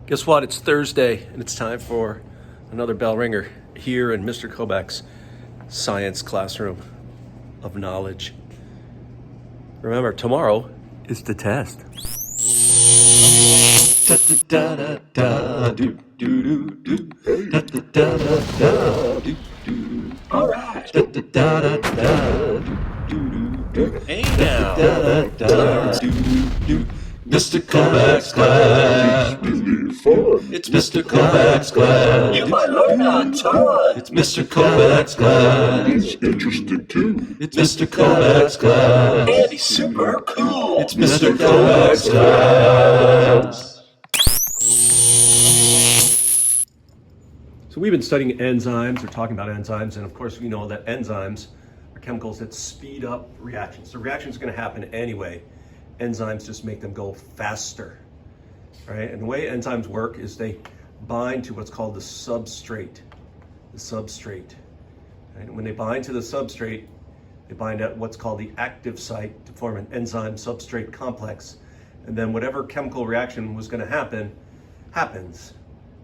Guess what? It's Thursday, and it's time for another Bellringer here in Mr. Kobach's science classroom of knowledge. Remember, tomorrow is the test. All right. Hey now. Mr. Kobach's class. It's Mr. Kobach's class. You might learn on time. It's Mr. Kobach's class. It's interesting too. It's Mr. Kobach's class. And he's super cool. It's Mr. Kobach's class. So we've been studying enzymes, or talking about enzymes, and of course we know that enzymes are chemicals that speed up reactions. So reactions are going to happen anyway. Enzymes just make them go faster, right? And the way enzymes work is they bind to what's called the substrate. Right? When they bind to the substrate, they bind at what's called the active site to form an enzyme substrate complex. And then whatever chemical reaction was going to happen, happens,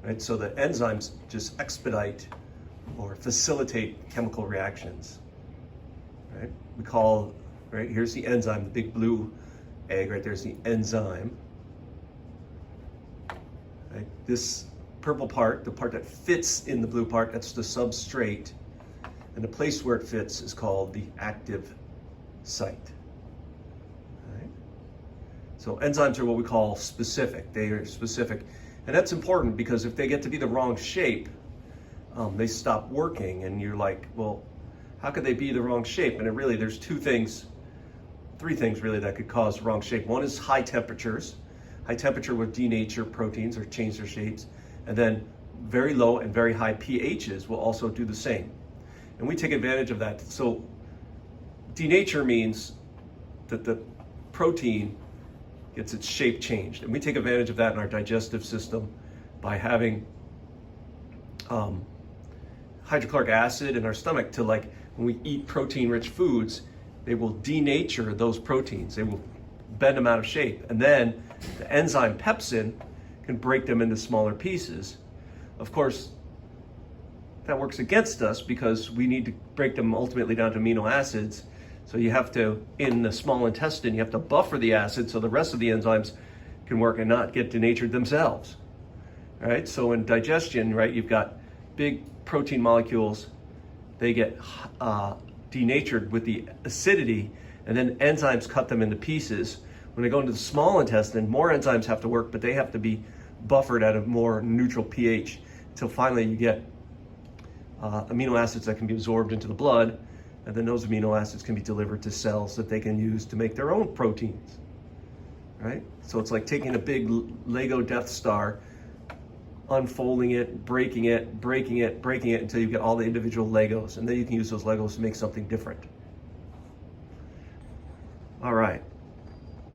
right? So the enzymes just expedite or facilitate chemical reactions, right? We call, right, here's the enzyme, the big blue egg right there's the enzyme. Right? This purple part, the part that fits in the blue part, that's the substrate. And the place where it fits is called the active site. Right? So enzymes are what we call specific. They are specific. And that's important because if they get to be the wrong shape, they stop working. And you're like, well, how could they be the wrong shape? And there's three things really that could cause wrong shape. One is high temperatures. High temperature will denature proteins or change their shapes. And then very low and very high pHs will also do the same. And we take advantage of that. So denature means that the protein gets its shape changed. And we take advantage of that in our digestive system by having hydrochloric acid in our stomach to, like, when we eat protein-rich foods, they will denature those proteins. They will bend them out of shape. And then the enzyme pepsin can break them into smaller pieces. Of course, that works against us because we need to break them ultimately down to amino acids. So you have to, in the small intestine, you have to buffer the acid so the rest of the enzymes can work and not get denatured themselves. Right? So in digestion, right, you've got big protein molecules. They get denatured with the acidity, and then enzymes cut them into pieces. When they go into the small intestine, more enzymes have to work, but they have to be buffered at a more neutral pH until finally you get amino acids that can be absorbed into the blood, and then those amino acids can be delivered to cells that they can use to make their own proteins, right? So it's like taking a big Lego Death Star, unfolding it, breaking it until you get all the individual Legos, and then you can use those Legos to make something different. All right.